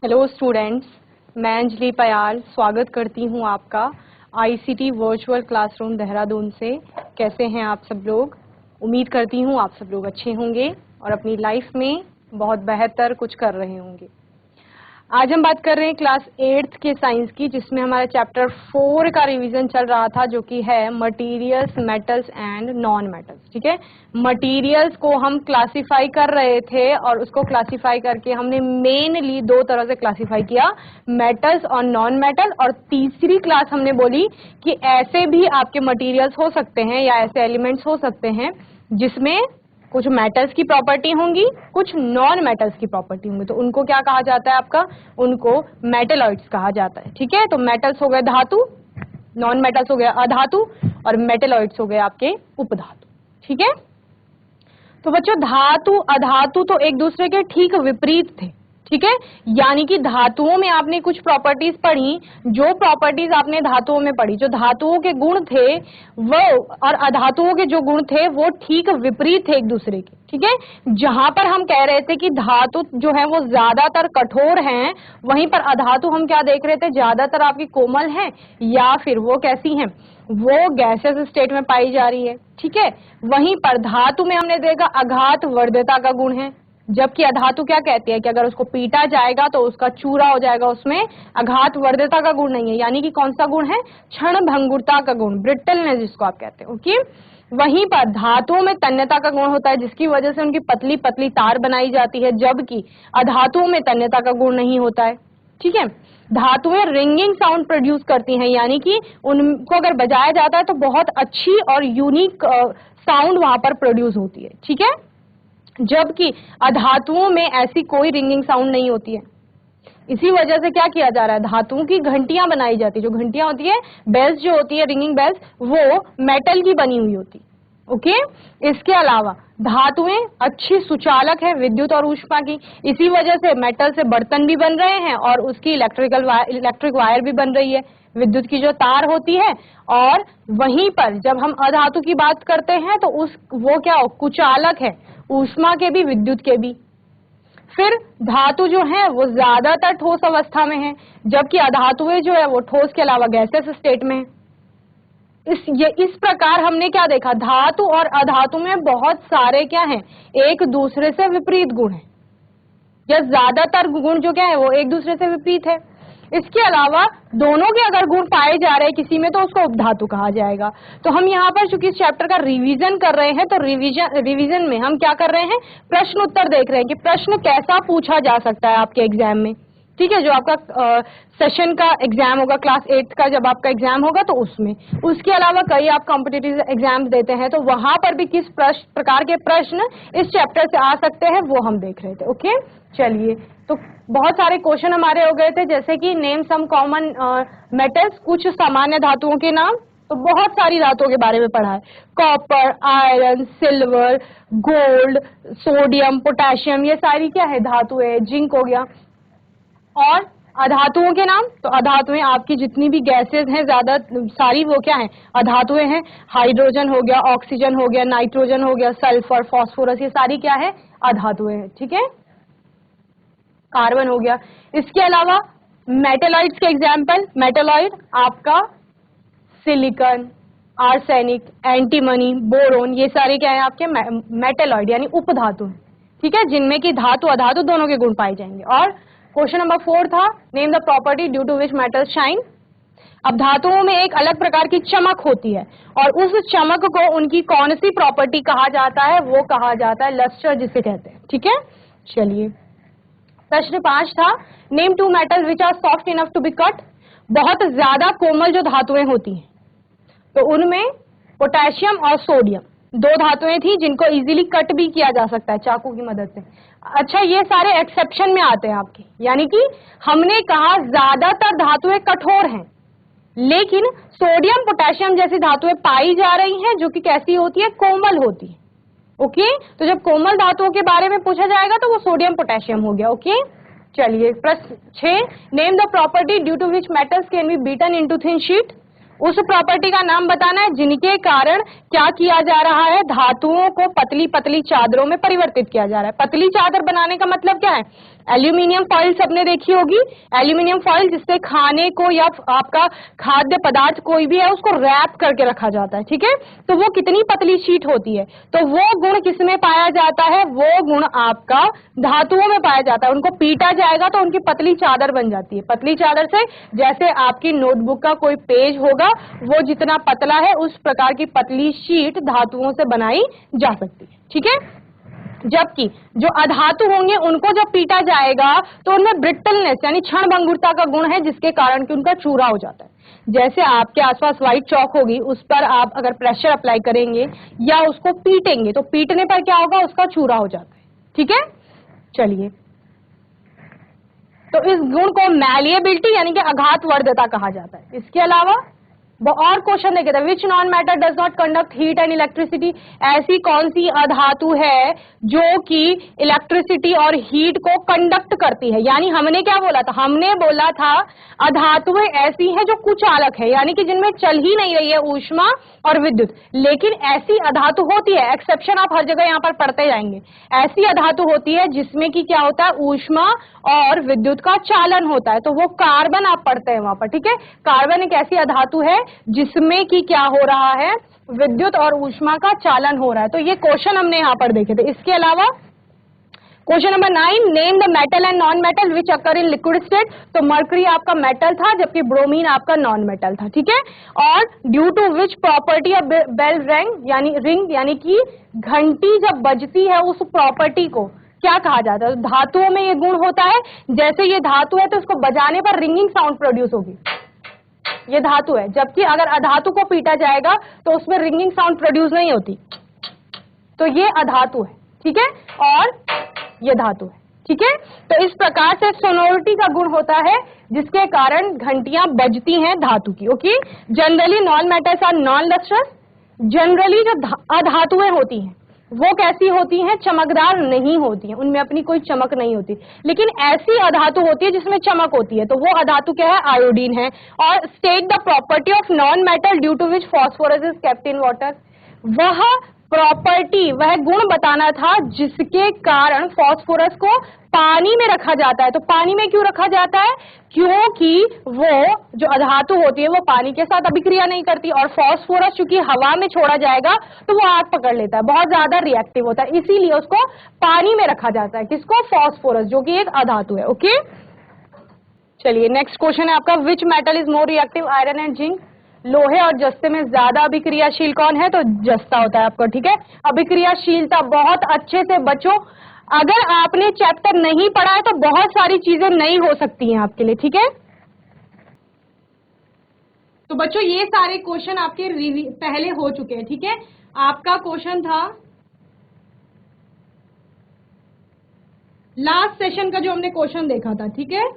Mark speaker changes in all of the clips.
Speaker 1: Hello students, मैं अंजलि पयाल स्वागत करती हूं आपका आईसीटी वर्चुअल क्लासरूम देहरादून से। कैसे हैं आप सब लोग? उम्मीद करती हूं आप सब लोग अच्छे होंगे और अपनी लाइफ में बहुत बेहतर कुछ कर रहे होंगे। आज हम बात कर रहे हैं क्लास 8th के साइंस की, जिसमें हमारा चैप्टर 4 का रिवीजन चल रहा था, जो कि है materials, metals and non metals. ठीक है, मटेरियल्स को हम क्लासिफाई कर रहे थे और उसको क्लासिफाई करके हमने मेनली दो तरह से क्लासिफाई किया, मेटल्स और नॉन मेटल। और तीसरी क्लास हमने बोली कि ऐसे भी आपके मटेरियल्स हो सकते हैं या ऐसे एलिमेंट्स हो सकते हैं जिसमें कुछ मेटल्स की प्रॉपर्टी होंगी, कुछ नॉन मेटल्स की प्रॉपर्टी होंगी। तो उनको क्या कहा जाता है आपका? उनको मेटेलॉइड्स कहा जाता है। ठीक है, तो मेटल्स हो गए धातु, नॉन मेटल्स हो गए अधातु और मेटेलॉइड्स हो गए आपके उपधातु। ठीक है, तो बच्चों धातु अधातु तो एक दूसरे के ठीक विपरीत थे। ठीक है, यानी कि धातुओं में आपने कुछ प्रॉपर्टीज पढ़ी, जो प्रॉपर्टीज आपने धातुओं में पढ़ी, जो धातुओं के गुण थे वो और अधातुओं के जो गुण थे वो ठीक विपरीत थे एक दूसरे के। ठीक है, जहां पर हम कह रहे थे कि धातु जो है वो ज्यादातर कठोर हैं, वहीं पर अधातु हम क्या देख रहे थे, ज्यादातर आपकी कोमल हैं या फिर वो कैसी हैं, वो गैसेस स्टेट में पाई जा रही है। ठीक है, वहीं पर धातु में हमने देखा अघात वर्ध्यता का गुण है, जबकि अधातु क्या कहती है कि अगर उसको पीटा जाएगा तो उसका चूरा हो जाएगा, उसमें अघात वर्ध्यता का गुण नहीं है। यानी कि कौन सा गुण है? क्षण भंगुरता का गुण, ब्रिटलनेस जिसको आप कहते हैं। ओके, वहीं पर धातुओं में तन्यता का गुण होता है, जिसकी वजह से उनकी पतली पतली तार बनाई जाती है, जबकि अधातुओं में तन्यता का गुण नहीं होता है। ठीक है, धातुएं रिंगिंग साउंड प्रोड्यूस करती हैं, यानी कि उनको अगर बजाया जाता है तो बहुत अच्छी और यूनिक साउंड वहां पर प्रोड्यूस होती है। ठीक है, जबकि अधातुओं में ऐसी कोई रिंगिंग साउंड नहीं होती है। इसी वजह से क्या किया जा रहा है, धातुओं की घंटियां बनाई जाती है। जो घंटियां होती है, बेल्स जो होती है, रिंगिंग बेल्स, वो मेटल की बनी हुई होती। ओके, इसके अलावा धातुएं अच्छी सुचालक है विद्युत और ऊष्मा की। इसी वजह से मेटल से बर्तन भी बन रहे हैं और उसकी इलेक्ट्रिक वायर भी बन रही है, विद्युत की जो तार होती है। और वहीं पर जब हम अधातु की बात करते हैं तो वो क्या हो, कुचालक है, ऊष्मा के भी विद्युत के भी। फिर धातु जो है वो ज्यादातर ठोस अवस्था में है, जबकि अधातुएं जो है वो ठोस के अलावा गैसेस स्टेट में है। इस प्रकार हमने क्या देखा, धातु और अधातु में बहुत सारे क्या हैं, एक दूसरे से विपरीत गुण हैं, या ज्यादातर गुण जो क्या है वो एक दूसरे से विपरीत है। इसके अलावा दोनों के अगर गुण पाए जा रहे हैं किसी में तो उसको उपधातु कहा जाएगा। तो हम यहाँ पर चूंकि इस चैप्टर का रिवीजन कर रहे हैं, तो रिवीजन में हम क्या कर रहे हैं, प्रश्न उत्तर देख रहे हैं कि प्रश्न कैसा पूछा जा सकता है आपके एग्जाम में। ठीक है, जो आपका सेशन का एग्जाम होगा, क्लास 8 का जब आपका एग्जाम होगा तो उसमें, उसके अलावा कई आप कॉम्पिटिटिव एग्जाम्स देते हैं, तो वहां पर भी किस प्रकार के प्रश्न इस चैप्टर से आ सकते हैं वो हम देख रहे थे। ओके, चलिए, तो बहुत सारे क्वेश्चन हमारे हो गए थे, जैसे कि नेम सम कॉमन मेटल्स, कुछ सामान्य धातुओं के नाम। तो बहुत सारी धातुओं के बारे में पढ़ा है, copper, iron, silver, gold, sodium, potassium, ये सारी क्या है, धातुएं। जिंक हो गया। और अधातुओं के नाम, तो अधातुएं आपकी जितनी भी गैसेज हैं ज्यादा सारी वो क्या है, अधातुएं हैं। हाइड्रोजन हो गया, ऑक्सीजन हो गया, नाइट्रोजन हो गया, सल्फर, फास्फोरस, ये सारी क्या है, अधातुएं हैं। ठीक है, कार्बन हो गया। इसके अलावा मेटेलॉइड्स के एग्जाम्पल, मेटेलॉइड आपका सिलिकॉन, आर्सेनिक, एंटीमनी, बोरोन, ये सारे क्या है आपके मेटेलॉइड यानी उपधातु हैं। ठीक है, जिनमें कि धातु अधातु दोनों के गुण पाए जाएंगे। और क्वेश्चन नंबर 4 था, name the property due to which metal shine. अब धातुओं में एक अलग प्रकार की चमक होती है और उस चमक को उनकी कौन सी प्रॉपर्टी कहा जाता है, वो कहा जाता है लस्टर, जिसे कहते हैं। ठीक है, चलिए, प्रश्न 5 था, name two metal which are soft enough to be cut. बहुत ज्यादा कोमल जो धातुएं होती हैं, तो उनमें पोटेशियम और सोडियम दो धातुएं थी जिनको इजीली कट भी किया जा सकता है चाकू की मदद से। अच्छा, ये सारे एक्सेप्शन में आते हैं आपके, यानी कि हमने कहा ज्यादातर धातुएं कठोर हैं, लेकिन सोडियम पोटेशियम जैसी धातुएं पाई जा रही हैं जो कि कैसी होती है, कोमल होती है। ओके, तो जब कोमल धातुओं के बारे में पूछा जाएगा तो वो सोडियम पोटेशियम हो गया। ओके, चलिए, प्रश्न 6, name the property due to which metals can be beaten into thin sheet. उस प्रॉपर्टी का नाम बताना है जिनके कारण क्या किया जा रहा है, धातुओं को पतली पतली चादरों में परिवर्तित किया जा रहा है। पतली चादर बनाने का मतलब क्या है, एल्यूमिनियम फॉइल सबने देखी होगी, एल्यूमिनियम फॉइल जिससे खाने को या आपका खाद्य पदार्थ कोई भी है उसको रैप करके रखा जाता है, ठीक है। तो वो कितनी पतली शीट होती है, तो वो गुण किसमें पाया जाता है, वो गुण आपका धातुओं में पाया जाता है। उनको पीटा जाएगा तो उनकी पतली चादर बन जाती है। पतली चादर से जैसे आपकी नोटबुक का कोई पेज होगा वो जितना पतला है उस प्रकार की पतली शीट धातुओं से बनाई जा सकती है, ठीक है। जबकि जो अधातु होंगे उनको जब पीटा जाएगा तो उनमें ब्रिटलनेस यानी क्षणभंगुरता का गुण है, जिसके कारण कि उनका चूरा हो जाता है। जैसे आपके आसपास व्हाइट चौक होगी, उस पर आप अगर प्रेशर अप्लाई करेंगे या उसको पीटेंगे तो पीटने पर क्या होगा, उसका चूरा हो जाता है, ठीक है। चलिए, तो इस गुण को मैलिएबिलिटी यानी कि आघातवर्धता कहा जाता है। इसके अलावा और क्वेश्चन देखे थे, which non matter does not conduct heat and electricity, ऐसी कौन सी अधातु है जो कि इलेक्ट्रिसिटी और हीट को कंडक्ट करती है। यानी हमने क्या बोला था, हमने बोला था अधातुएं ऐसी हैं जो कुचालक है, यानी कि जिनमें चल ही नहीं रही है ऊष्मा और विद्युत। लेकिन ऐसी अधातु होती है, एक्सेप्शन आप हर जगह यहां पर पढ़ते जाएंगे, ऐसी अधातु होती है जिसमें कि क्या होता है, ऊष्मा और विद्युत का चालन होता है। तो वो कार्बन आप पढ़ते हैं वहां पर, ठीक है। कार्बन एक ऐसी अधातु है जिसमें कि क्या हो रहा है, विद्युत और ऊष्मा का चालन हो रहा है। तो ये क्वेश्चन हमने यहां पर देखे थे। इसके अलावा question number 9, name the metal and non metal which occur in liquid state. तो मर्करी आपका मेटल था जबकि ब्रोमीन आपका नॉन मेटल था, ठीक है। और due to which property of bell ring यानी कि घंटी जब बजती है उस प्रॉपर्टी को क्या कहा जाता है। धातुओं में ये गुण होता है, जैसे ये धातु है तो इसको बजाने पर रिंगिंग साउंड प्रोड्यूस होगी, ये धातु है। जबकि अगर अधातु को पीटा जाएगा तो उसमें रिंगिंग साउंड प्रोड्यूस नहीं होती, तो ये अधातु है, ठीक है, और ये धातु है, ठीक है। तो इस प्रकार से सोनोरिटी का गुण होता है जिसके कारण घंटियां बजती हैं धातु की। Okay, generally non metals are non lustrous. Generally जो अधातुएं होती हैं वो कैसी होती हैं, चमकदार नहीं होती हैं, उनमें अपनी कोई चमक नहीं होती। लेकिन ऐसी अधातु होती है जिसमें चमक होती है, तो वो अधातु क्या है, आयोडीन है। और state the property of non metal due to which phosphorus is kept in water. वह प्रॉपर्टी, वह गुण बताना था जिसके कारण फास्फोरस को पानी में रखा जाता है। तो पानी में क्यों रखा जाता है, क्योंकि वो जो अधातु होती है वो पानी के साथ अभिक्रिया नहीं करती, और फास्फोरस चूंकि हवा में छोड़ा जाएगा तो वो आग पकड़ लेता है, बहुत ज्यादा रिएक्टिव होता है, इसीलिए उसको पानी में रखा जाता है। किसको, फास्फोरस, जो कि एक अधातु है। ओके, चलिए नेक्स्ट क्वेश्चन है आपका, which metal is more reactive, iron and zinc. लोहे और जस्ते में ज्यादा अभिक्रियाशील कौन है, तो जस्ता होता है आपको, ठीक है। अभिक्रियाशीलता बहुत अच्छे से बच्चों, अगर आपने चैप्टर नहीं पढ़ा है तो बहुत सारी चीजें नहीं हो सकती हैं आपके लिए, ठीक है। तो बच्चों ये सारे क्वेश्चन आपके पहले हो चुके हैं, ठीक है। आपका क्वेश्चन था लास्ट सेशन का जो हमने क्वेश्चन देखा था, ठीक है,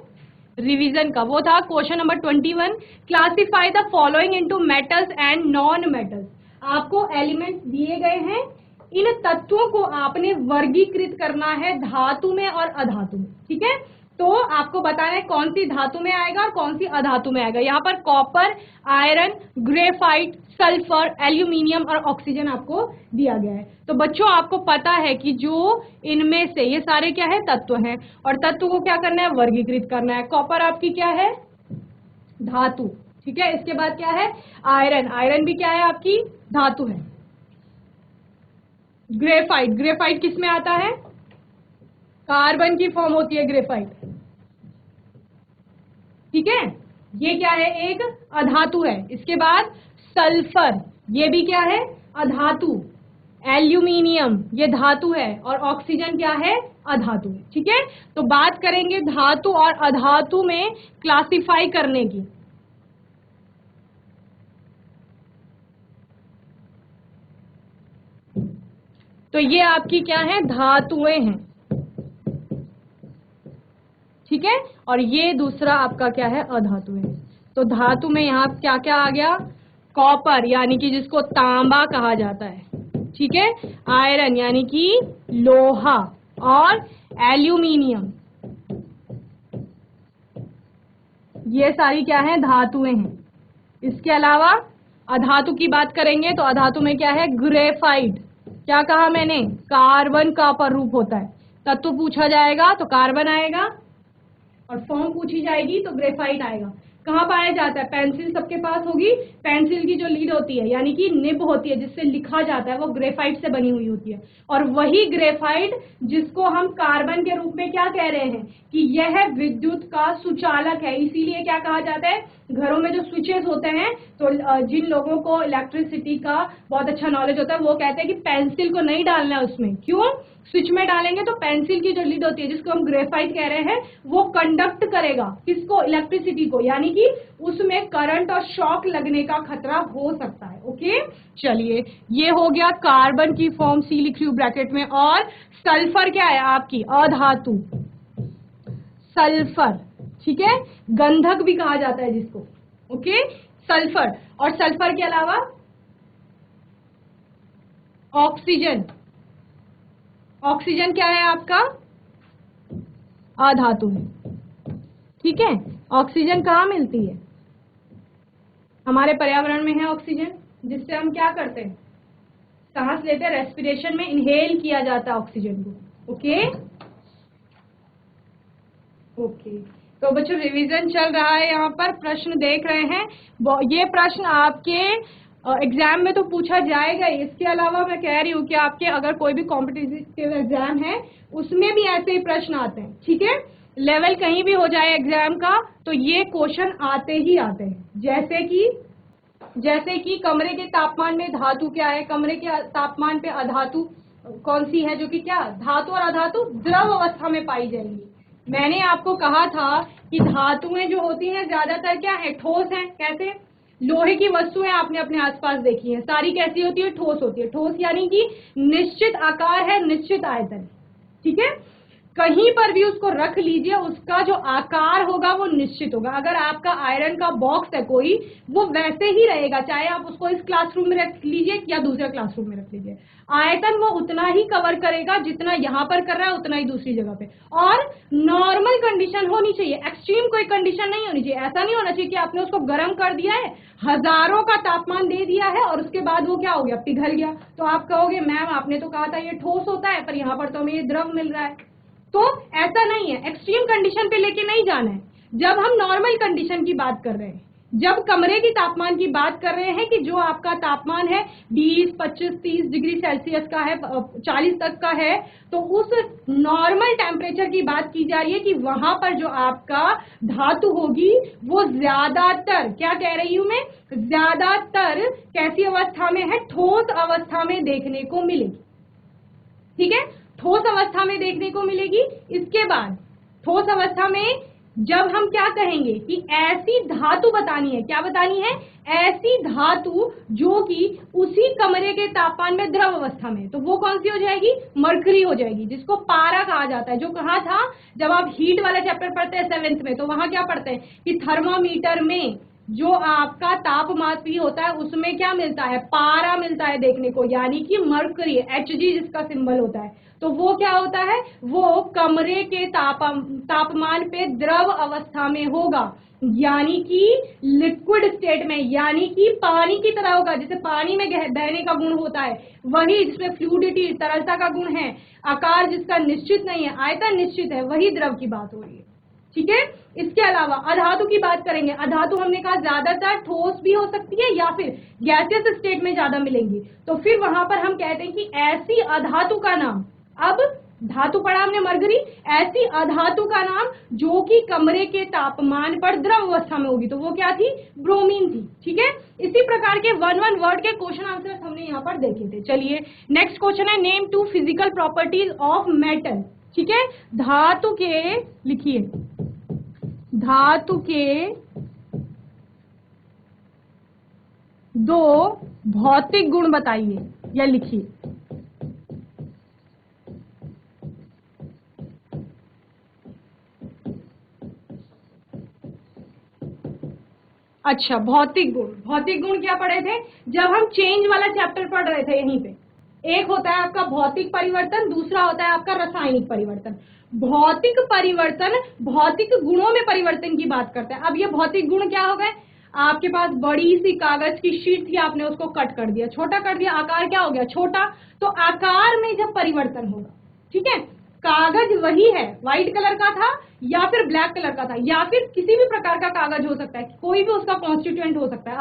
Speaker 1: रिवीजन का, वो था question number 21, classify the following into metals and non metals. आपको एलिमेंट्स दिए गए हैं, इन तत्वों को आपने वर्गीकृत करना है धातु में और अधातु में, ठीक है। तो आपको बताना है कौन सी धातु में आएगा और कौन सी अधातु में आएगा। यहाँ पर copper, iron, graphite, sulphur, aluminium और ऑक्सीजन आपको दिया गया है। तो बच्चों आपको पता है कि जो इनमें से ये सारे क्या है, तत्व हैं, और तत्व को क्या करना है, वर्गीकृत करना है। कॉपर आपकी क्या है, धातु, ठीक है। इसके बाद क्या है, आयरन, आयरन भी क्या है आपकी धातु है। ग्रेफाइट, ग्रेफाइट किस में आता है, कार्बन की फॉर्म होती है ग्रेफाइट, ठीक है, ये क्या है, एक अधातु है। इसके बाद सल्फर, ये भी क्या है, अधातु। एल्यूमिनियम ये धातु है, और ऑक्सीजन क्या है, अधातु है, ठीक है। तो बात करेंगे धातु और अधातु में क्लासिफाई करने की। तो ये आपकी क्या है, धातुएं हैं, ठीक है, और ये दूसरा आपका क्या है, अधातु है। तो धातु में यहाँ क्या क्या आ गया, कॉपर यानी कि जिसको तांबा कहा जाता है, ठीक है, आयरन यानी कि लोहा, और एल्यूमिनियम, ये सारी क्या है, धातुएं हैं। इसके अलावा अधातु की बात करेंगे तो अधातु में क्या है, ग्रेफाइट, क्या कहा मैंने, कार्बन का पररूप होता है। तत्व पूछा जाएगा तो कार्बन आएगा, और फॉर्म पूछी जाएगी तो ग्रेफाइट आएगा। कहाँ पाया जाता है? पेंसिल सबके पास होगी, पेंसिल की जो लीड होती है यानी कि निब होती है जिससे लिखा जाता है वो ग्रेफाइट से बनी हुई होती है, और वही ग्रेफाइट जिसको हम कार्बन के रूप में क्या कह रहे हैं कि यह विद्युत का सुचालक है। इसीलिए क्या कहा जाता है, घरों में जो स्विचेस होते हैं तो जिन लोगों को इलेक्ट्रिसिटी का बहुत अच्छा नॉलेज होता है वो कहते हैं कि पेंसिल को नहीं डालना है उसमें। क्यों? स्विच में डालेंगे तो पेंसिल की जो लीड होती है जिसको हम ग्रेफाइट कह रहे हैं वो कंडक्ट करेगा किसको? इलेक्ट्रिसिटी को, यानी कि उसमें करंट और शॉक लगने का खतरा हो सकता है। ओके, चलिए ये हो गया कार्बन की फॉर्म, सी लिख रही ब्रैकेट में। और सल्फर क्या है आपकी? अधातु, सल्फर, ठीक है, गंधक भी कहा जाता है जिसको। Okay, sulphur. और सल्फर के अलावा ऑक्सीजन, ऑक्सीजन क्या है आपका? अधातु है, ठीक है। ऑक्सीजन कहाँ मिलती है? हमारे पर्यावरण में है ऑक्सीजन, जिससे हम क्या करते हैं? सांस लेते हैं, रेस्पिरेशन में इनहेल किया जाता है ऑक्सीजन को। ओके ओके, तो बच्चों रिवीजन चल रहा है, यहाँ पर प्रश्न देख रहे हैं। ये प्रश्न आपके एग्जाम में तो पूछा जाएगा ही, इसके अलावा मैं कह रही हूँ कि आपके अगर कोई भी कॉम्पिटिटिव एग्जाम है उसमें भी ऐसे ही प्रश्न आते हैं, ठीक है। लेवल कहीं भी हो जाए एग्जाम का तो ये क्वेश्चन आते ही आते हैं। जैसे कि कमरे के तापमान में धातु क्या है, कमरे के तापमान पे अधातु कौन सी है, जो कि क्या धातु और अधातु द्रव अवस्था में पाई जाएंगी। मैंने आपको कहा था कि धातुएं जो होती हैं ज्यादातर क्या है? ठोस हैं। कैसे? लोहे की वस्तुएं आपने अपने आसपास देखी हैं, सारी कैसी होती है? ठोस होती है। ठोस यानी कि निश्चित आकार है, निश्चित आयतन, ठीक है। कहीं पर भी उसको रख लीजिए, उसका जो आकार होगा वो निश्चित होगा। अगर आपका आयरन का बॉक्स है कोई, वो वैसे ही रहेगा, चाहे आप उसको इस क्लासरूम में रख लीजिए या दूसरे क्लासरूम में रख लीजिए। आयतन वो उतना ही कवर करेगा जितना यहाँ पर कर रहा है, उतना ही दूसरी जगह पे। और नॉर्मल कंडीशन होनी चाहिए, एक्सट्रीम कोई कंडीशन नहीं होनी चाहिए। ऐसा नहीं होना चाहिए कि आपने उसको गर्म कर दिया है, हजारों का तापमान दे दिया है और उसके बाद वो क्या हो गया? पिघल गया। तो आप कहोगे मैम आपने तो कहा था ये ठोस होता है, पर यहाँ पर तो हमें ये द्रव मिल रहा है। तो ऐसा नहीं है, एक्सट्रीम कंडीशन पे लेके नहीं जाना है। जब हम नॉर्मल कंडीशन की बात कर रहे हैं, जब कमरे की तापमान की बात कर रहे हैं कि जो आपका तापमान है 20, 25, 30 डिग्री सेल्सियस का है, 40 तक का है, तो उस नॉर्मल टेम्परेचर की बात की जा रही है कि वहां पर जो आपका धातु होगी वो ज्यादातर, क्या कह रही हूं मैं, ज्यादातर कैसी अवस्था में है? ठोस अवस्था में देखने को मिलेगी, ठीक है, ठोस अवस्था में देखने को मिलेगी। इसके बाद ठोस अवस्था में जब हम क्या कहेंगे कि ऐसी धातु बतानी है, क्या बतानी है? ऐसी धातु जो कि उसी कमरे के तापमान में द्रव अवस्था में, तो वो कौन सी हो जाएगी? मरकरी हो जाएगी, जिसको पारा कहा जाता है। जो कहा था जब आप हीट वाला चैप्टर पढ़ते हैं 7th में, तो वहां क्या पढ़ते हैं कि थर्मामीटर में जो आपका तापमापी होता है उसमें क्या मिलता है? पारा मिलता है देखने को, यानी कि मरकरी, Hg जिसका सिंबल होता है। तो वो क्या होता है? वो कमरे के तापमान पे द्रव अवस्था में होगा, यानी कि लिक्विड स्टेट में, यानी कि पानी की तरह होगा। जैसे पानी में बहने का गुण होता है, वही जिसमें फ्लूइडिटी, तरलता का गुण है, आकार जिसका निश्चित नहीं है, आयतन निश्चित है, वही द्रव की बात हो रही है, ठीक है। इसके अलावा अधातु की बात करेंगे। अधातु हमने कहा ज्यादातर ठोस भी हो सकती है या फिर गैसियस स्टेट में ज्यादा मिलेंगी। तो फिर वहां पर हम कहते हैं कि ऐसी अधातु का नाम, अब धातु पढ़ा हमने मरकरी, ऐसी अधातु का नाम जो कि कमरे के तापमान पर द्रव अवस्था में होगी, तो वो क्या थी? ब्रोमीन थी, ठीक है। इसी प्रकार के 1 वर्ड के क्वेश्चन आंसर हमने यहाँ पर देखे थे। चलिए नेक्स्ट क्वेश्चन है, name 2 physical properties of metal, ठीक है। धातु के, लिखिए, धातु के 2 भौतिक गुण बताइए या लिखिए। अच्छा, भौतिक गुण। भौतिक गुण क्या पढ़े थे जब हम चेंज वाला चैप्टर पढ़ रहे थे? यहीं पे एक होता है आपका भौतिक परिवर्तन, दूसरा होता है आपका रासायनिक परिवर्तन। भौतिक परिवर्तन भौतिक गुणों में परिवर्तन की बात करता है। अब ये भौतिक गुण क्या हो गए? आपके पास बड़ी सी कागज की शीट थी, आपने उसको कट कर दिया, छोटा कर दिया, आकार क्या हो गया? छोटा। तो आकार में जब परिवर्तन होगा, ठीक है, कागज वही है, व्हाइट कलर का था या फिर ब्लैक कलर का था या फिर किसी भी प्रकार का कागज हो सकता है, कोई भी उसका कॉन्स्टिट्यूएंट हो सकता है,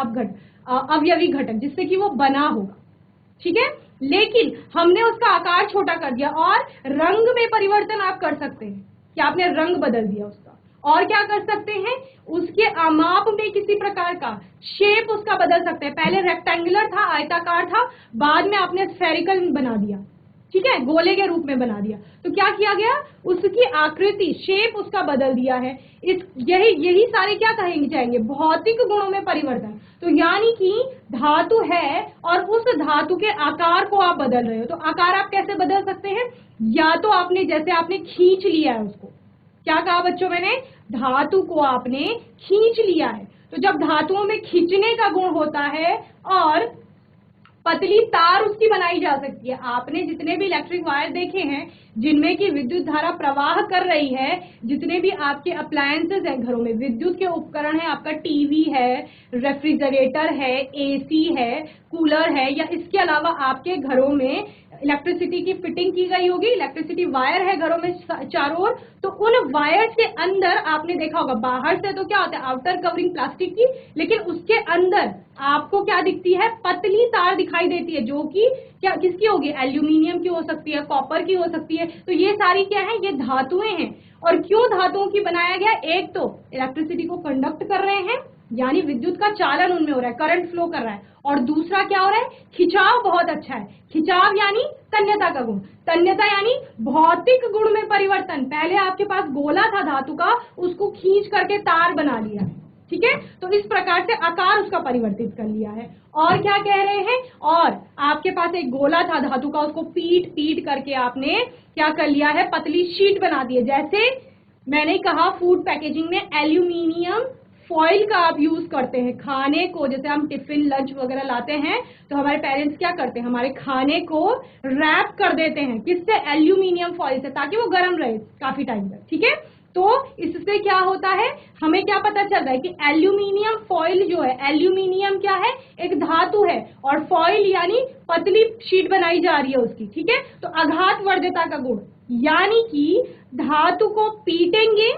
Speaker 1: अवयवी घटक जिससे कि वो बना होगा, ठीक है। लेकिन हमने उसका आकार छोटा कर दिया और रंग में परिवर्तन आप कर सकते हैं कि आपने रंग बदल दिया उसका, और क्या कर सकते हैं, उसके माप में किसी प्रकार का शेप उसका बदल सकते हैं। पहले रेक्टेंगुलर था, आयताकार था, बाद में आपने स्फेरिकल बना दिया, ठीक है, गोले के रूप में बना दिया। तो क्या किया गया, उसकी आकृति, शेप उसका बदल दिया है। यही सारे क्या कहेंगे जाएंगे, भौतिक गुणों में परिवर्तन। तो यानी कि धातु है और उस धातु के आकार को आप बदल रहे हो। तो आकार आप कैसे बदल सकते हैं, या तो आपने जैसे आपने खींच लिया है उसको, क्या कहा बच्चों मैंने, धातु को आपने खींच लिया है। तो जब धातुओं में खींचने का गुण होता है और पतली तार उसकी बनाई जा सकती है। आपने जितने भी इलेक्ट्रिक वायर देखे हैं जिनमें की विद्युत धारा प्रवाह कर रही है, जितने भी आपके अप्लायंसेस हैं घरों में, विद्युत के उपकरण है, आपका टीवी है, रेफ्रिजरेटर है, एसी है, कूलर है, या इसके अलावा आपके घरों में इलेक्ट्रिसिटी की फिटिंग की गई होगी, इलेक्ट्रिसिटी वायर है घरों में चारों ओर, तो उन वायर्स के अंदर आपने देखा होगा, बाहर से तो क्या होता है आउटर कवरिंग प्लास्टिक की, लेकिन उसके अंदर आपको क्या दिखती है, पतली तार दिखाई देती है, जो कि क्या किसकी होगी, एल्यूमिनियम की हो सकती है, कॉपर की हो सकती है। तो ये सारी क्या है, ये धातुएं हैं। और क्यों धातुओं की बनाया गया, एक तो इलेक्ट्रिसिटी को कंडक्ट कर रहे हैं, यानी विद्युत का चालन उनमें हो रहा है, करंट फ्लो कर रहा है, और दूसरा क्या हो रहा है, खिंचाव बहुत अच्छा है। खिंचाव यानी तन्यता का गुण, तन्यता यानी भौतिक गुण में परिवर्तन। पहले आपके पास गोला था धातु का, उसको खींच करके तार बना लिया है, ठीक है। तो इस प्रकार से आकार उसका परिवर्तित कर लिया है। और क्या कह रहे हैं, और आपके पास एक गोला था धातु का, उसको पीट पीट करके आपने क्या कर लिया है, पतली शीट बना दी है। जैसे मैंने कहा फूड पैकेजिंग में एल्यूमिनियम फॉइल का आप यूज करते हैं खाने को, जैसे हम टिफिन लंच वगैरह लाते हैं तो हमारे पेरेंट्स क्या करते हैं, हमारे खाने को रैप कर देते हैं, किससे, एल्यूमिनियम फॉइल से, ताकि वो गर्म रहे काफी टाइम तक, ठीक है। तो इससे क्या होता है, हमें क्या पता चल रहा है कि एल्यूमिनियम फॉइल जो है, एल्यूमिनियम क्या है, एक धातु है, और फॉइल यानी पतली शीट बनाई जा रही है उसकी, ठीक है। तो आघात वर्ध्यता का गुण, यानी कि धातु को पीटेंगे,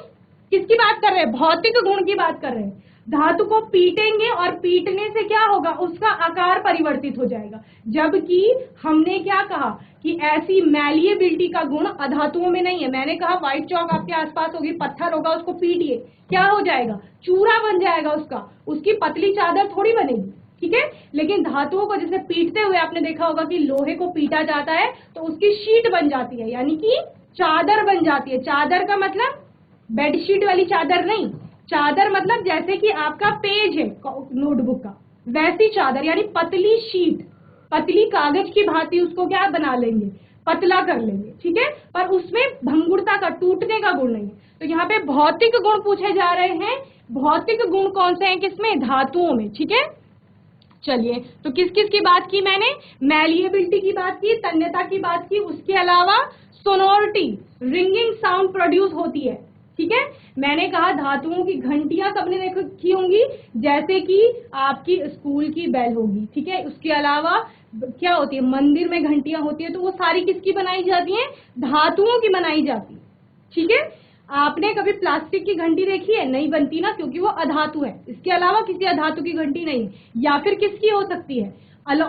Speaker 1: किसकी बात कर रहे हैं, भौतिक गुण की बात कर रहे हैं। धातु को पीटेंगे और पीटने से क्या होगा, उसका आकार परिवर्तित हो जाएगा। जबकि हमने क्या कहा कि ऐसी मैलिएबिलिटी का गुण अधातुओं में नहीं है। मैंने कहा व्हाइट चौक आपके आसपास होगी, पत्थर होगा, उसको पीटिए, क्या हो जाएगा, चूरा बन जाएगा उसका, उसकी पतली चादर थोड़ी बनेगी, ठीक है। लेकिन धातुओं को जैसे पीटते हुए आपने देखा होगा कि लोहे को पीटा जाता है तो उसकी शीट बन जाती है, यानी कि चादर बन जाती है। चादर का मतलब बेडशीट वाली चादर नहीं, चादर मतलब जैसे कि आपका पेज है नोटबुक का, वैसी चादर, यानी पतली शीट, पतली कागज की भांति उसको क्या बना लेंगे, पतला कर लेंगे, ठीक है। पर उसमें भंगुरता का, टूटने का गुण नहीं है। तो यहाँ पे भौतिक गुण पूछे जा रहे हैं। भौतिक गुण कौन से हैं, किसमें, धातुओं में, ठीक है। चलिए, तो किस किस की बात की मैंने, मैलिएबिलिटी की बात की, तन्यता की बात की, उसके अलावा सोनोरिटी, रिंगिंग साउंड प्रोड्यूस होती है, ठीक है। मैंने कहा धातुओं की घंटियां सबने देखी होंगी, जैसे कि आपकी स्कूल की बेल होगी, ठीक है। उसके अलावा क्या होती है, मंदिर में घंटियां होती है, तो वो सारी किसकी बनाई जाती हैं, धातुओं की बनाई जाती है, ठीक है। आपने कभी प्लास्टिक की घंटी देखी है, नहीं बनती ना, क्योंकि वो अधातु है। इसके अलावा किसी अधातु की घंटी नहीं। या फिर किसकी हो सकती है,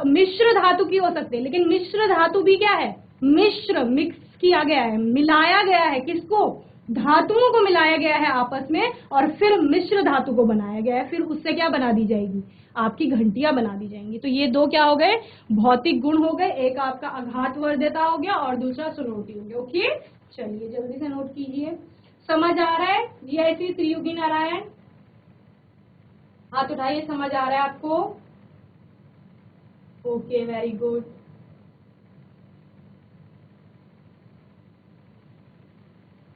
Speaker 1: मिश्र धातु की हो सकती है। लेकिन मिश्र धातु भी क्या है, मिश्र, मिक्स किया गया है, मिलाया गया है, किसको, धातुओं को मिलाया गया है आपस में, और फिर मिश्र धातु को बनाया गया है, फिर उससे क्या बना दी जाएगी, आपकी घंटियां बना दी जाएंगी। तो ये दो क्या हो गए, भौतिक गुण हो गए, एक आपका आघात वर्ध्यता हो गया और दूसरा सोनोरिटी हो गया। ओके, चलिए जल्दी से नोट कीजिए। समझ आ रहा है, जीआईसी त्रियुगी नारायण, हाथ उठाइए, समझ आ रहा है आपको। Okay, very good.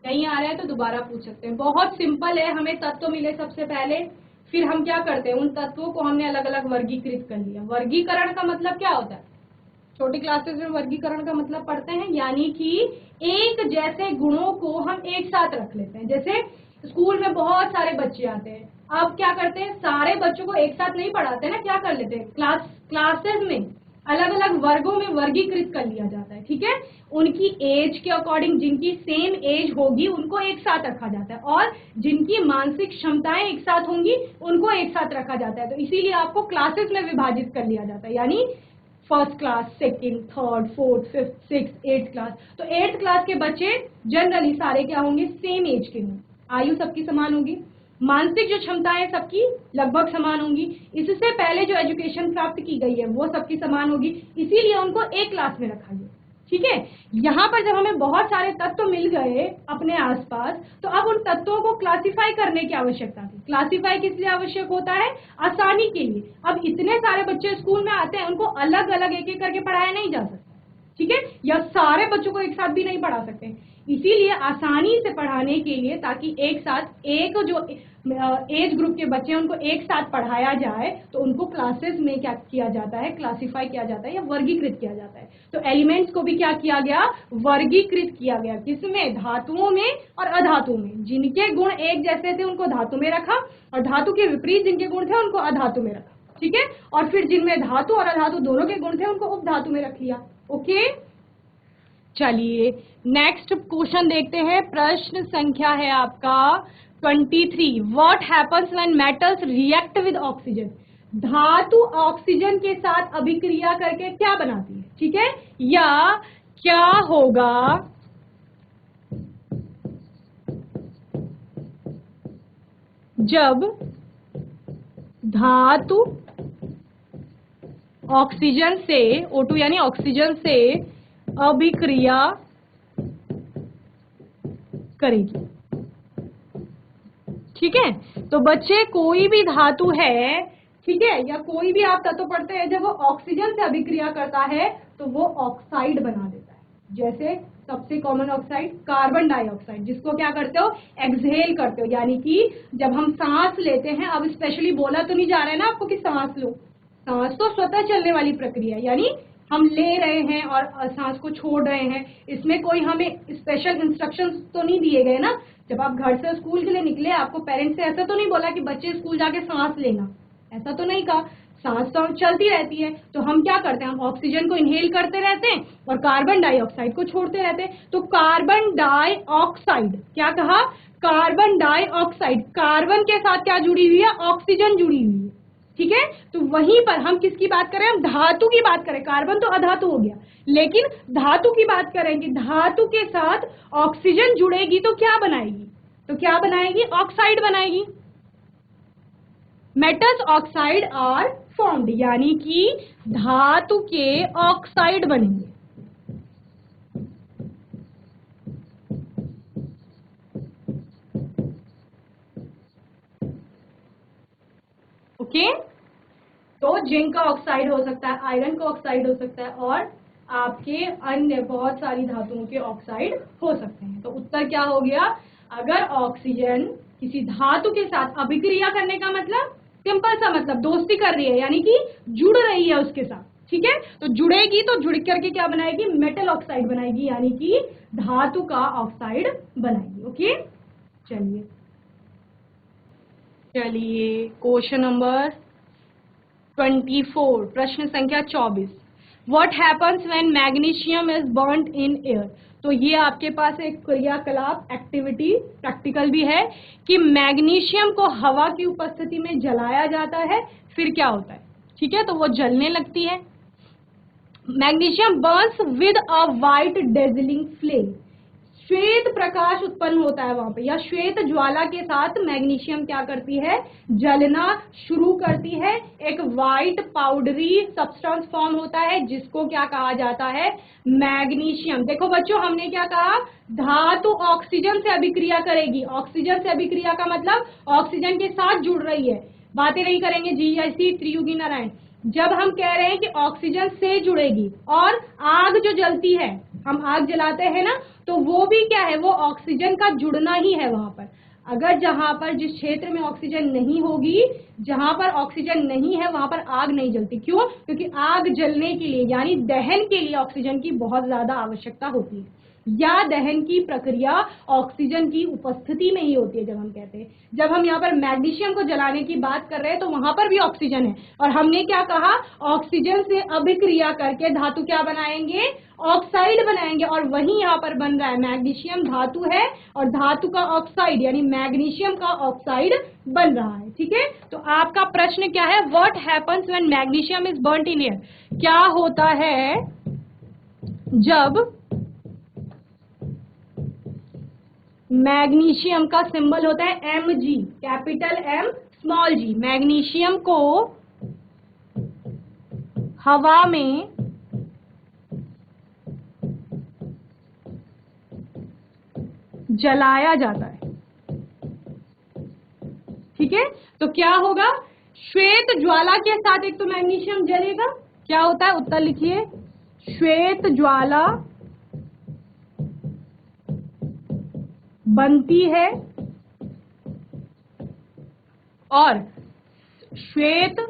Speaker 1: नहीं आ रहा है तो दोबारा पूछ सकते हैं। बहुत सिंपल है, हमें तत्व मिले सबसे पहले, फिर हम क्या करते हैं, उन तत्वों को हमने अलग अलग वर्गीकृत कर लिया। वर्गीकरण का मतलब क्या होता है, छोटी क्लासेस में वर्गीकरण का मतलब पढ़ते हैं, यानी कि एक जैसे गुणों को हम एक साथ रख लेते हैं। जैसे स्कूल में बहुत सारे बच्चे आते हैं, अब क्या करते हैं, सारे बच्चों को एक साथ नहीं पढ़ाते ना, क्या कर लेते हैं, क्लासेस में अलग अलग वर्गों में वर्गीकृत कर लिया जाता है, ठीक है। उनकी एज के अकॉर्डिंग, जिनकी सेम एज होगी उनको एक साथ रखा जाता है, और जिनकी मानसिक क्षमताएं एक साथ होंगी उनको एक साथ रखा जाता है। तो इसीलिए आपको क्लासेस में विभाजित कर लिया जाता है, यानी first class, second, third, fourth, fifth, six, eighth class. तो एट्थ क्लास के बच्चे जनरली सारे क्या होंगे, सेम एज के होंगे, आयु सबकी समान होगी, मानसिक जो क्षमताएं सबकी लगभग समान होंगी, इससे पहले जो एजुकेशन प्राप्त की गई है वो सबकी समान होगी, इसीलिए उनको एक क्लास में रखा गया। ठीक है, यहाँ पर जब हमें बहुत सारे तत्व मिल गए अपने आसपास, तो अब उन तत्वों को क्लासिफाई करने की आवश्यकता थी। क्लासिफाई किस लिए आवश्यक होता है, आसानी के लिए। अब इतने सारे बच्चे स्कूल में आते हैं, उनको अलग अलग एक एक करके पढ़ाया नहीं जा सकता, ठीक है, या सारे बच्चों को एक साथ भी नहीं पढ़ा सकते, इसीलिए आसानी से पढ़ाने के लिए, ताकि एक साथ एक जो एज ग्रुप के बच्चे हैं उनको एक साथ पढ़ाया जाए, तो उनको क्लासेस में क्या किया जाता है, क्लासिफाई किया जाता है या वर्गीकृत किया जाता है। तो एलिमेंट्स को भी क्या किया गया, वर्गीकृत किया गया। किसमें, धातुओं में और अधातुओं में। जिनके गुण एक जैसे थे उनको धातु में रखा, और धातु के विपरीत जिनके गुण थे उनको अधातु में रखा। ठीक है, और फिर जिनमें धातु और अधातु दोनों के गुण थे उनको उपधातु में रख लिया। ओके, चलिए नेक्स्ट क्वेश्चन देखते हैं। प्रश्न संख्या है आपका 23। What happens when metals react with oxygen. धातु ऑक्सीजन के साथ अभिक्रिया करके क्या बनाती है, ठीक है, या क्या होगा जब धातु ऑक्सीजन से, O2 यानी ऑक्सीजन से अभिक्रिया करेगी। ठीक है, तो बच्चे कोई भी धातु है, ठीक है, या कोई भी आप तत्व पढ़ते हैं, जब वो ऑक्सीजन से अभिक्रिया करता है तो वो ऑक्साइड बना देता है। जैसे सबसे कॉमन ऑक्साइड कार्बन डाइऑक्साइड, जिसको क्या करते हो, एक्सहेल करते हो, यानी कि जब हम सांस लेते हैं, अब स्पेशली बोला तो नहीं जा रहा है ना आपको कि सांस लो, सांस तो स्वतः चलने वाली प्रक्रिया है, यानी हम ले रहे हैं और सांस को छोड़ रहे हैं, इसमें कोई हमें स्पेशल इंस्ट्रक्शंस तो नहीं दिए गए ना। जब आप घर से स्कूल के लिए निकले, आपको पेरेंट्स से ऐसा तो नहीं बोला कि बच्चे स्कूल जाके सांस लेना, ऐसा तो नहीं कहा। सांस तो चलती रहती है, तो हम क्या करते हैं, हम ऑक्सीजन को इनहेल करते रहते हैं और कार्बन डाइऑक्साइड को छोड़ते रहते हैं। तो कार्बन डाइऑक्साइड, क्या कहा, कार्बन डाइऑक्साइड, कार्बन के साथ क्या जुड़ी हुई है, ऑक्सीजन जुड़ी हुई है। ठीक है, तो वहीं पर हम किसकी बात करें, हम धातु की बात करें। कार्बन तो अधातु हो गया, लेकिन धातु की बात करेंगे। धातु के साथ ऑक्सीजन जुड़ेगी तो क्या बनाएगी, तो क्या बनाएगी, ऑक्साइड बनाएगी। मेटल्स ऑक्साइड आर फॉर्म्ड, यानी कि धातु के ऑक्साइड बनेंगे। ओके, तो जिंक का ऑक्साइड हो सकता है, आयरन का ऑक्साइड हो सकता है, और आपके अन्य बहुत सारी धातुओं के ऑक्साइड हो सकते हैं। तो उत्तर क्या हो गया, अगर ऑक्सीजन किसी धातु के साथ अभिक्रिया करने का मतलब सिंपल सा मतलब दोस्ती कर रही है, यानी कि जुड़ रही है उसके साथ। ठीक है, तो जुड़ेगी तो जुड़ करके क्या बनाएगी, मेटल ऑक्साइड बनाएगी, यानी कि धातु का ऑक्साइड बनाएगी। ओके, चलिए क्वेश्चन नंबर 24, प्रश्न संख्या 24। What happens when magnesium is burned in air. तो ये आपके पास एक क्रियाकलाप, एक्टिविटी, प्रैक्टिकल भी है कि मैग्नीशियम को हवा की उपस्थिति में जलाया जाता है, फिर क्या होता है। ठीक है, तो वो जलने लगती है। Magnesium Burns with a white dazzling flame, श्वेत प्रकाश उत्पन्न होता है वहां पे, या श्वेत ज्वाला के साथ मैग्नीशियम क्या करती है, जलना शुरू करती है। एक वाइट पाउडरी सब्सटेंस फॉर्म होता है, जिसको क्या कहा जाता है, मैग्नीशियम। देखो बच्चों, हमने क्या कहा, धातु ऑक्सीजन से अभिक्रिया करेगी। ऑक्सीजन से अभिक्रिया का मतलब ऑक्सीजन के साथ जुड़ रही है। बातें नहीं करेंगे जी ऐसी त्रियुगी नारायण। जब हम कह रहे हैं कि ऑक्सीजन से जुड़ेगी, और आग जो जलती है, हम आग जलाते हैं ना, तो वो भी क्या है, वो ऑक्सीजन का जुड़ना ही है वहां पर। अगर जहां पर, जिस क्षेत्र में ऑक्सीजन नहीं होगी, जहां पर ऑक्सीजन नहीं है, वहां पर आग नहीं जलती। क्यों, क्योंकि आग जलने के लिए यानी दहन के लिए ऑक्सीजन की बहुत ज्यादा आवश्यकता होती है। या दहन की प्रक्रिया ऑक्सीजन की उपस्थिति में ही होती है। जब हम कहते हैं, जब हम यहाँ पर मैग्नीशियम को जलाने की बात कर रहे हैं तो वहां पर भी ऑक्सीजन है, और हमने क्या कहा, ऑक्सीजन से अभिक्रिया करके धातु क्या बनाएंगे, ऑक्साइड बनाएंगे, और वही यहाँ पर बन रहा है, मैग्नीशियम धातु है और धातु का ऑक्साइड यानी मैग्नीशियम का ऑक्साइड बन रहा है। ठीक है, तो आपका प्रश्न क्या है, what happens when magnesium is burnt in air, क्या होता है जब मैग्नीशियम का सिंबल होता है Mg, capital M small g, magnesium को हवा में जलाया जाता है। ठीक है, तो क्या होगा, श्वेत ज्वाला के साथ एक तो मैग्नीशियम जलेगा, क्या होता है, उत्तर लिखिए, श्वेत ज्वाला बनती है और श्वेत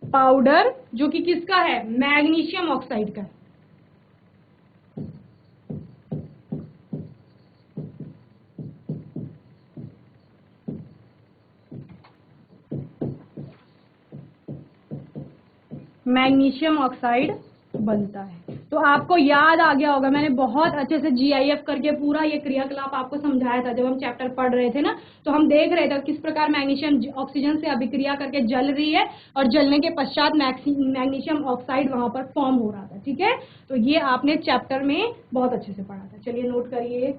Speaker 1: पाउडर जो कि किसका है, मैग्नीशियम ऑक्साइड का। मैग्नीशियम ऑक्साइड बनता है। तो आपको याद आ गया होगा, मैंने बहुत अच्छे से GIF करके पूरा ये क्रियाकलाप आपको समझाया था जब हम चैप्टर पढ़ रहे थे ना, तो हम देख रहे थे किस प्रकार मैग्नीशियम ऑक्सीजन से अभिक्रिया करके जल रही है और जलने के पश्चात मैग्नीशियम ऑक्साइड वहां पर फॉर्म हो रहा था। ठीक है, तो ये आपने चैप्टर में बहुत अच्छे से पढ़ा था। चलिए नोट करिए।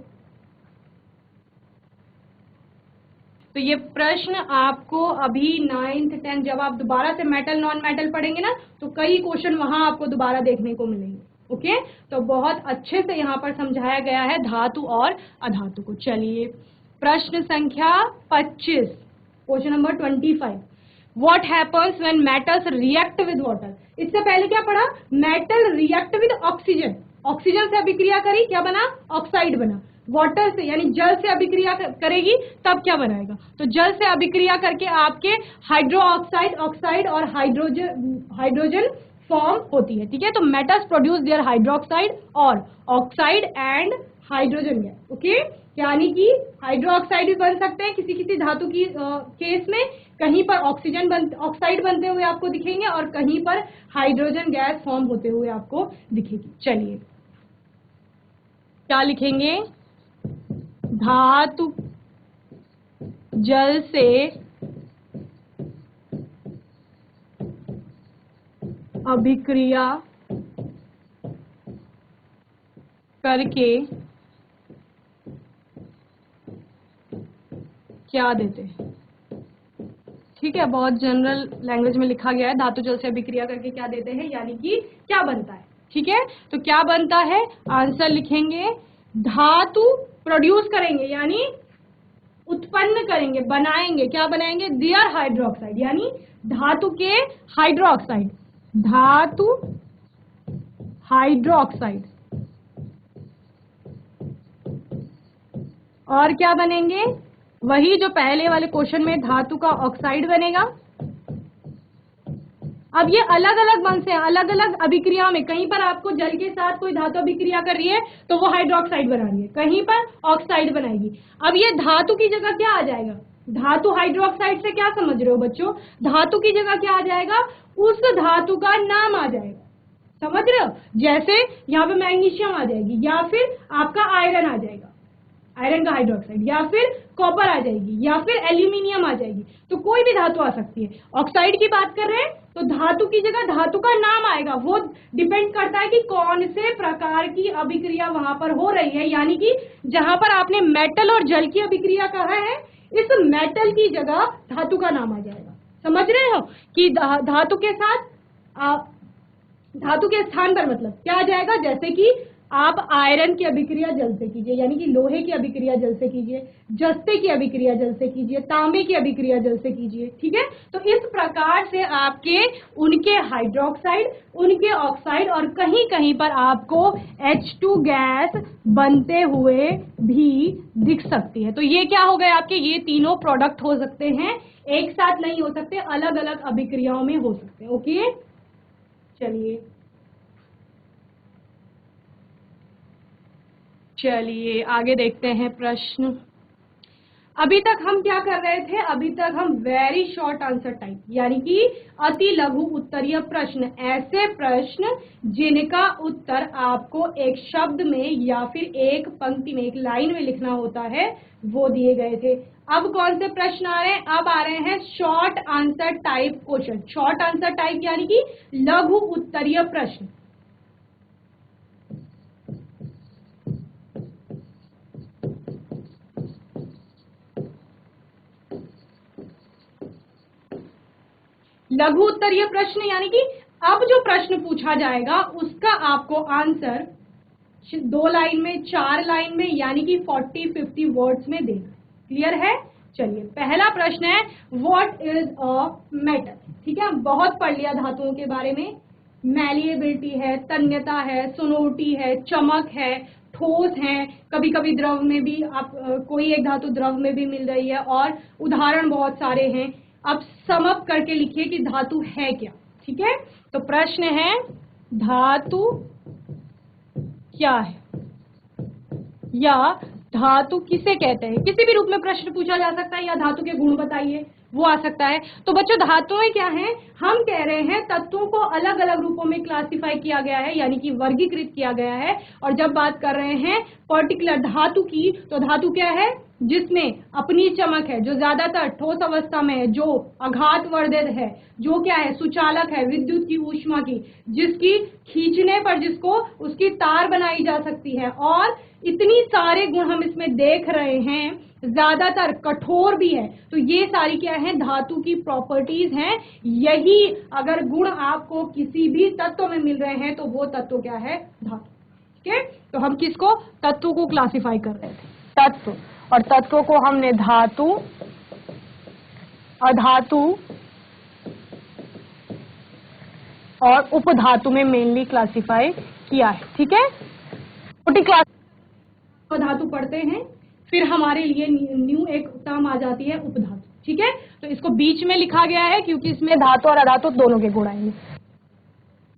Speaker 1: तो ये प्रश्न आपको अभी 9th 10th जब आप दोबारा से मेटल नॉन मेटल पढ़ेंगे ना, तो कई क्वेश्चन वहां आपको दोबारा देखने को मिलेंगे। ओके, तो बहुत अच्छे से यहाँ पर समझाया गया है धातु और अधातु को। चलिए प्रश्न संख्या 25, question number 25, what happens when metals react with water. इससे पहले क्या पढ़ा, metal react with oxygen, oxygen से अभिक्रिया करी, क्या बना, ऑक्साइड बना। वाटर से यानी जल से अभिक्रिया करेगी तब क्या बनाएगा, तो जल से अभिक्रिया करके आपके हाइड्रो ऑक्साइड, ऑक्साइड और हाइड्रोजन फॉर्म होती है। ठीक है, तो मेटल्स प्रोड्यूस देयर हाइड्रोक्साइड और oxide and hydrogen gas. Okay, यानी कि हाइड्रो ऑक्साइड भी बन सकते हैं किसी किसी धातु की केस में, कहीं पर ऑक्साइड बनते हुए आपको दिखेंगे और कहीं पर हाइड्रोजन गैस फॉर्म होते हुए आपको दिखेगी। चलिए क्या लिखेंगे, धातु जल से अभिक्रिया करके क्या देते हैं। ठीक है, बहुत जनरल लैंग्वेज में लिखा गया है, धातु जल से अभिक्रिया करके क्या देते हैं, यानी कि क्या बनता है। ठीक है, तो क्या बनता है, आंसर लिखेंगे, धातु प्रोड्यूस करेंगे यानी उत्पन्न करेंगे, बनाएंगे, क्या बनाएंगे, देयर हाइड्रोक्साइड यानी धातु के हाइड्रोक्साइड, धातु हाइड्रोक्साइड, और क्या बनेंगे, वही जो पहले वाले क्वेश्चन में धातु का ऑक्साइड बनेगा। अब ये अलग अलग बन से अलग अलग अभिक्रिया में, कहीं पर आपको जल के साथ कोई धातु अभिक्रिया कर रही है तो वो हाइड्रोक्साइड बना रही है, कहीं पर ऑक्साइड बनाएगी। अब ये धातु की जगह क्या आ जाएगा, धातु हाइड्रोक्साइड से क्या समझ रहे हो बच्चों, धातु की जगह क्या आ जाएगा, उस धातु का नाम आ जाएगा, समझ रहे हो, जैसे यहाँ पे मैग्नीशियम आ जाएगी या फिर आपका आयरन आ जाएगा, आयरन का हाइड्रोक्साइड, या फिर कॉपर आ जाएगी, या फिर एल्यूमिनियम आ जाएगी, तो कोई भी धातु आ सकती है। ऑक्साइड की बात कर रहे हैं तो धातु की जगह धातु का नाम आएगा, वो डिपेंड करता है कि कौन से प्रकार की अभिक्रिया वहां पर हो रही है, यानी कि जहां पर आपने मेटल और जल की अभिक्रिया कहा है, इस मेटल की जगह धातु का नाम आ जाएगा। समझ रहे हो कि धातु के साथ धातु के स्थान पर मतलब क्या आ जाएगा, जैसे कि आप आयरन की अभिक्रिया जल से कीजिए, यानी कि लोहे की अभिक्रिया जल से कीजिए, जस्ते की अभिक्रिया जल से कीजिए, तांबे की अभिक्रिया जल से कीजिए। ठीक है, तो इस प्रकार से आपके उनके हाइड्रोक्साइड, उनके ऑक्साइड और कहीं कहीं पर आपको H2 गैस बनते हुए भी दिख सकती है। तो ये क्या हो गए आपके, ये तीनों प्रोडक्ट हो सकते हैं, एक साथ नहीं हो सकते, अलग अलग अभिक्रियाओं में हो सकते हैं। ओके, चलिए चलिए आगे देखते हैं प्रश्न। अभी तक हम क्या कर रहे थे? अभी तक हम वेरी शॉर्ट आंसर टाइप यानी कि अति लघु उत्तरीय प्रश्न, ऐसे प्रश्न जिनका उत्तर आपको एक शब्द में या फिर एक पंक्ति में, एक लाइन में लिखना होता है, वो दिए गए थे। अब कौन से प्रश्न आ रहे हैं? अब आ रहे हैं short answer type question. Short answer type यानी कि लघु उत्तरीय प्रश्न। लघु उत्तरीय प्रश्न यानी कि अब जो प्रश्न पूछा जाएगा उसका आपको आंसर 2 लाइन में, 4 लाइन में यानी कि 40-50 वर्ड्स में देना। क्लियर है? चलिए पहला प्रश्न है व्हाट इज अ मेटल। ठीक है, बहुत पढ़ लिया धातुओं के बारे में। मैलिएबिलिटी है, तन्यता है, सोनोरिटी है, चमक है, ठोस है, कभी कभी द्रव में भी आप कोई एक धातु द्रव में भी मिल रही है, और उदाहरण बहुत सारे हैं। अब सम अप करके लिखिए कि धातु है क्या। ठीक है, तो प्रश्न है धातु क्या है या धातु किसे कहते हैं। किसी भी रूप में प्रश्न पूछा जा सकता है, या धातु के गुण बताइए, वो आ सकता है। तो बच्चों धातुएं क्या हैं? हम कह रहे हैं तत्वों को अलग अलग रूपों में क्लासिफाई किया गया है, यानी कि वर्गीकृत किया गया है। और जब बात कर रहे हैं पर्टिकुलर धातु की, तो धातु क्या है? जिसमें अपनी चमक है, जो ज्यादातर ठोस अवस्था में है, जो आघातवर्धित है, जो क्या है? सुचालक है, विद्युत की ऊष्मा की, जिसकी खींचने पर जिसको उसकी तार बनाई जा सकती है, और इतनी सारे गुण हम इसमें देख रहे हैं, ज्यादातर कठोर भी है। तो ये सारी क्या है? धातु की प्रॉपर्टीज हैं। यही अगर गुण आपको किसी भी तत्व में मिल रहे हैं तो वो तत्व क्या है? धातु। ठीक है, तो हम किसको? तत्व को क्लासिफाई कर रहे थे, तत्व। और तत्वों को हमने धातु, अधातु और उपधातु में मेनली क्लासिफाई किया है। ठीक है, छोटी क्लास धातु पढ़ते हैं, फिर हमारे लिए न्यू एक टर्म आ जाती है उपधातु। ठीक है, तो इसको बीच में लिखा गया है क्योंकि इसमें धातु और अधातु दोनों के गुण आएंगे।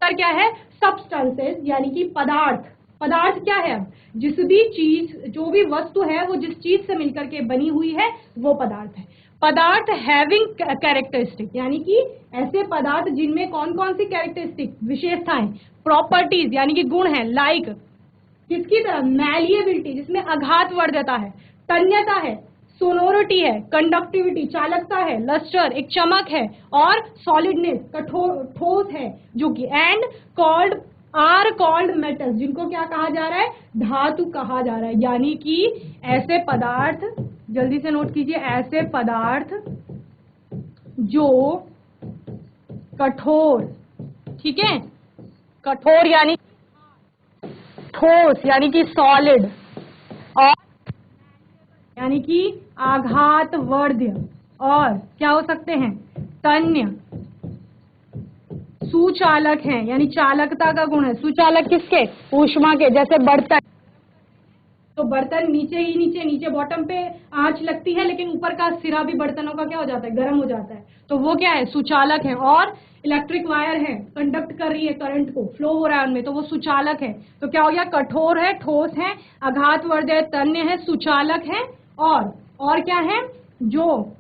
Speaker 1: क्या है? सब्सटेंसेस यानी कि पदार्थ। पदार्थ क्या है? जिस भी चीज, जो भी वस्तु है, वो जिस चीज से मिलकर के बनी हुई है वो पदार्थ है। पदार्थ हैविंग कैरेक्टरिस्टिक यानी कि ऐसे पदार्थ जिनमें कौन कौन सी कैरेक्टरिस्टिक, विशेषताएं, प्रॉपर्टीज यानी कि गुण है, लाइक किसकी तरह? मैलिएबिलिटी जिसमें आघातवर्धता है, तन्यता है, सोनोरिटी है, कंडक्टिविटी चालकता है, लस्टर एक चमक है, और सॉलिडनेस कठोर ठोस है, जो कि and called are called metals, जिनको क्या कहा जा रहा है? धातु कहा जा रहा है। यानी कि ऐसे पदार्थ, जल्दी से नोट कीजिए, ऐसे पदार्थ जो कठोर, ठीक है, कठोर यानी ठोस यानी कि सॉलिड, और यानी कि आघातवर्ध्य, और क्या हो सकते हैं? तन्य, सुचालक हैं यानी चालकता का गुण है। सुचालक किसके? ऊष्मा के। जैसे बर्तन, तो बर्तन नीचे बॉटम पे आंच लगती है, लेकिन ऊपर का सिरा भी बर्तनों का क्या हो जाता है? गर्म हो जाता है, तो वो क्या है? सुचालक है। और इलेक्ट्रिक वायर है, कंडक्ट कर रही है, करंट को फ्लो हो रहा है उनमें, तो वो सुचालक है। तो क्या हो गया? कठोर है, ठोस है, आघातवर्ध्य है, तन्य है, सुचालक है, और क्या है? जो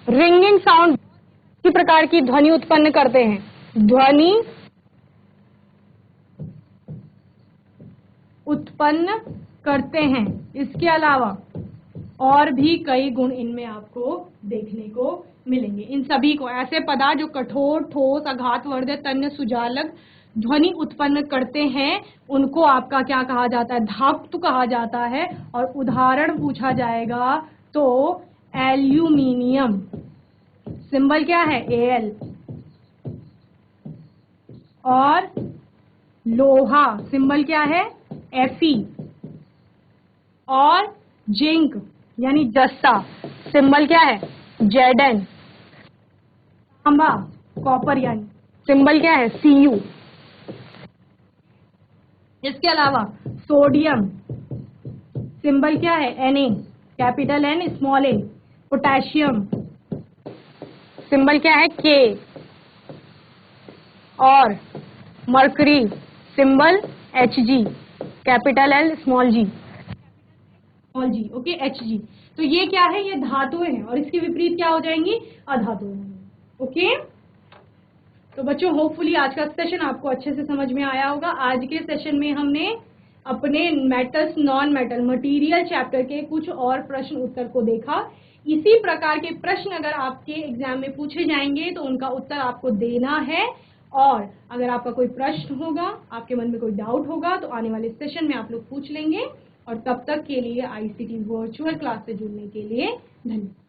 Speaker 1: रिंगिंग साउंड किसी प्रकार की ध्वनि उत्पन्न करते हैं, ध्वनि उत्पन्न करते हैं। इसके अलावा और भी कई गुण इनमें आपको देखने को मिलेंगे। इन सभी को, ऐसे पदार्थ जो कठोर, ठोस, आघातवर्धक, तन्य, सुचालक ध्वनि उत्पन्न करते हैं, उनको आपका क्या कहा जाता है? धातु कहा जाता है। और उदाहरण पूछा जाएगा तो एल्यूमिनियम, सिंबल क्या है? Al, और लोहा, सिंबल क्या है? Fe, और जिंक यानी जस्ता, सिंबल क्या है? Zn, तांबा, कॉपर यानी सिंबल क्या है? Cu। इसके अलावा सोडियम, सिंबल क्या है? Na, capital N small a। Potassium, symbol क्या है? K, और mercury, symbol Hg, capital L small g। जी, ओके, Hg। तो ये क्या है, ये धातुएं हैं और इसके विपरीत क्या हो जाएंगी, अधातुएं। ओके, तो बच्चों होपफुली आज का सेशन आपको अच्छे से समझ में आया होगा। आज के सेशन में हमने अपने metals non metal material chapter के कुछ और प्रश्न उत्तर को देखा। इसी प्रकार के प्रश्न अगर आपके एग्जाम में पूछे जाएंगे तो उनका उत्तर आपको देना है, और अगर आपका कोई प्रश्न होगा, आपके मन में कोई डाउट होगा, तो आने वाले सेशन में आप लोग पूछ लेंगे। और तब तक के लिए ICT वर्चुअल क्लास से जुड़ने के लिए धन्यवाद।